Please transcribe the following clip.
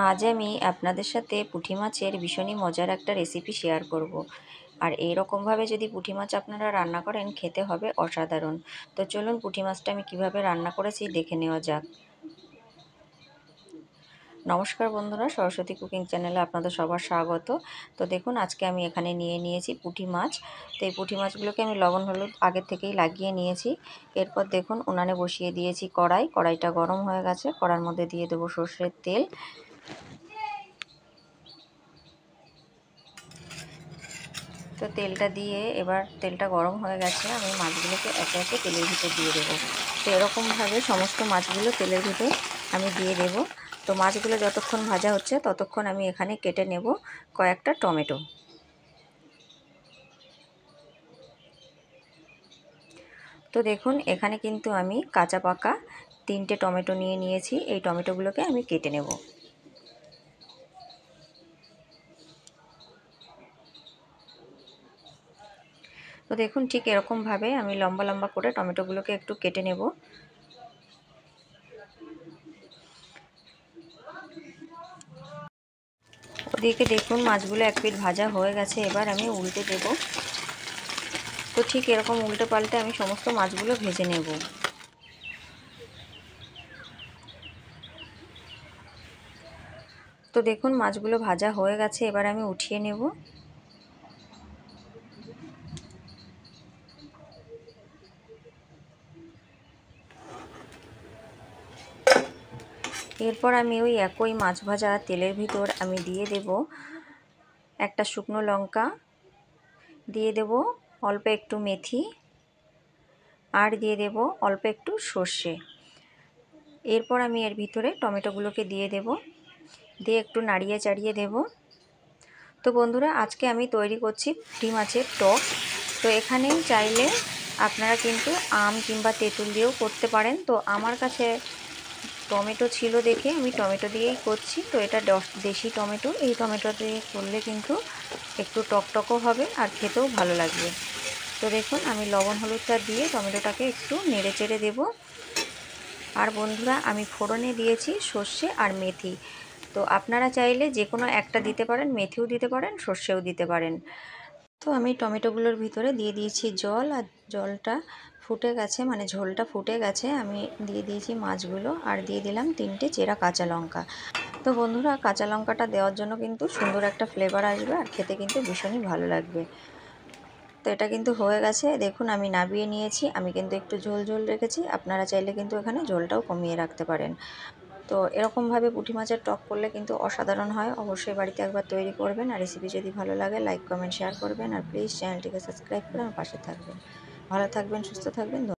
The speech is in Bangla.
আজ আমি আপনাদের সাথে পুঁটি মাছের ভীষণই মজার একটা রেসিপি শেয়ার করব। আর এইরকমভাবে যদি পুঁটি মাছ আপনারা রান্না করেন খেতে হবে অসাধারণ। তো চলুন পুঁটি মাছটা আমি কিভাবে রান্না করেছি দেখে নেওয়া যাক। নমস্কার বন্ধুরা, সরস্বতী কুকিং চ্যানেলে আপনাদের সবার স্বাগত। তো দেখুন আজকে আমি এখানে নিয়েছি পুঁটি মাছ। তো এই পুঁটি মাছগুলোকে আমি লবণ হলুদ আগের থেকেই লাগিয়ে নিয়েছি। এরপর দেখুন উনানে বসিয়ে দিয়েছি কড়াইটা গরম হয়ে গেছে। কড়ার মধ্যে দিয়ে দেবো সর্ষের তেল। তো তেলটা দিয়ে এবার তেলটা গরম হয়ে গেছে, আমি মাছগুলোকে একে একে তেলের ভিতর দিয়ে দেবো। তো এরকমভাবে সমস্ত মাছগুলো তেলের ভিতর আমি দিয়ে দেব। তো মাছগুলো যতক্ষণ ভাজা হচ্ছে ততক্ষণ আমি এখানে কেটে নেব কয়েকটা টমেটো। তো দেখুন এখানে কিন্তু আমি কাঁচা পাকা 3টে টমেটো নিয়েছি। এই টমেটোগুলোকে আমি কেটে নেব। তো দেখুন ঠিক এরকমভাবে আমি লম্বা লম্বা করে টমেটোগুলোকে একটু কেটে নেব। ওদিকে দেখুন মাছগুলো এক পিঠ ভাজা হয়ে গেছে, এবার আমি উল্টে দেব। তো ঠিক এরকম উল্টে পাল্টে আমি সমস্ত মাছগুলো ভেজে নেব। তো দেখুন মাছগুলো ভাজা হয়ে গেছে, এবার আমি উঠিয়ে নেব। এরপর আমি ওই একই মাছ ভাজা তেলের ভিতর আমি দিয়ে দেব একটা শুকনো লঙ্কা, দিয়ে দেব অল্প একটু মেথি, আর দিয়ে দেব অল্প একটু সর্ষে। এরপর আমি এর ভিতরে টমেটোগুলোকে দিয়ে দেব, দিয়ে একটু নাড়িয়ে চাড়িয়ে দেব। তো বন্ধুরা আজকে আমি তৈরি করছি পুঁটি মাছের টক। তো এখানে চাইলে আপনারা কিন্তু আম কিংবা তেঁতুল দিয়েও করতে পারেন। তো আমার কাছে টমেটো ছিল দেখে আমি টমেটো দিয়েই করছি। তো এটা দেশি টমেটো, এই টমেটো দিয়ে করলে কিন্তু একটু টকটকও হবে আর খেতেও ভালো লাগবে। তো দেখুন আমি লবণ হলুদটা দিয়ে টমেটোটাকে একটু নেড়ে চেড়ে দেবো। আর বন্ধুরা আমি ফোড়নে দিয়েছি সর্ষে আর মেথি। তো আপনারা চাইলে যে কোনো একটা দিতে পারেন, মেথিও দিতে পারেন, সর্ষেও দিতে পারেন। তো আমি টমেটোগুলোর ভিতরে দিয়ে দিয়েছি জল, আর জলটা ফুটে গেছে, মানে ঝোলটা ফুটে গেছে। আমি দিয়ে দিয়েছি মাছগুলো আর দিয়ে দিলাম 3টে চেরা কাঁচা লঙ্কা। তো বন্ধুরা কাঁচা লঙ্কাটা দেওয়ার জন্য কিন্তু সুন্দর একটা ফ্লেভার আসবে আর খেতে কিন্তু ভীষণই ভালো লাগবে। তো এটা কিন্তু হয়ে গেছে, দেখুন আমি নামিয়ে নিয়েছি। আমি কিন্তু একটু ঝোল ঝোল রেখেছি, আপনারা চাইলে কিন্তু এখানে ঝোলটাও কমিয়ে রাখতে পারেন। তো এরকমভাবে পুঁটি মাছের টক করলে কিন্তু অসাধারণ হয়। অবশ্যই বাড়িতে একবার তৈরি করবেন। আর রেসিপি যদি ভালো লাগে লাইক কমেন্ট শেয়ার করবেন, আর প্লিজ চ্যানেলটিকে সাবস্ক্রাইব করে আমার পাশে থাকবেন। ভালো থাকবেন, সুস্থ থাকবেন।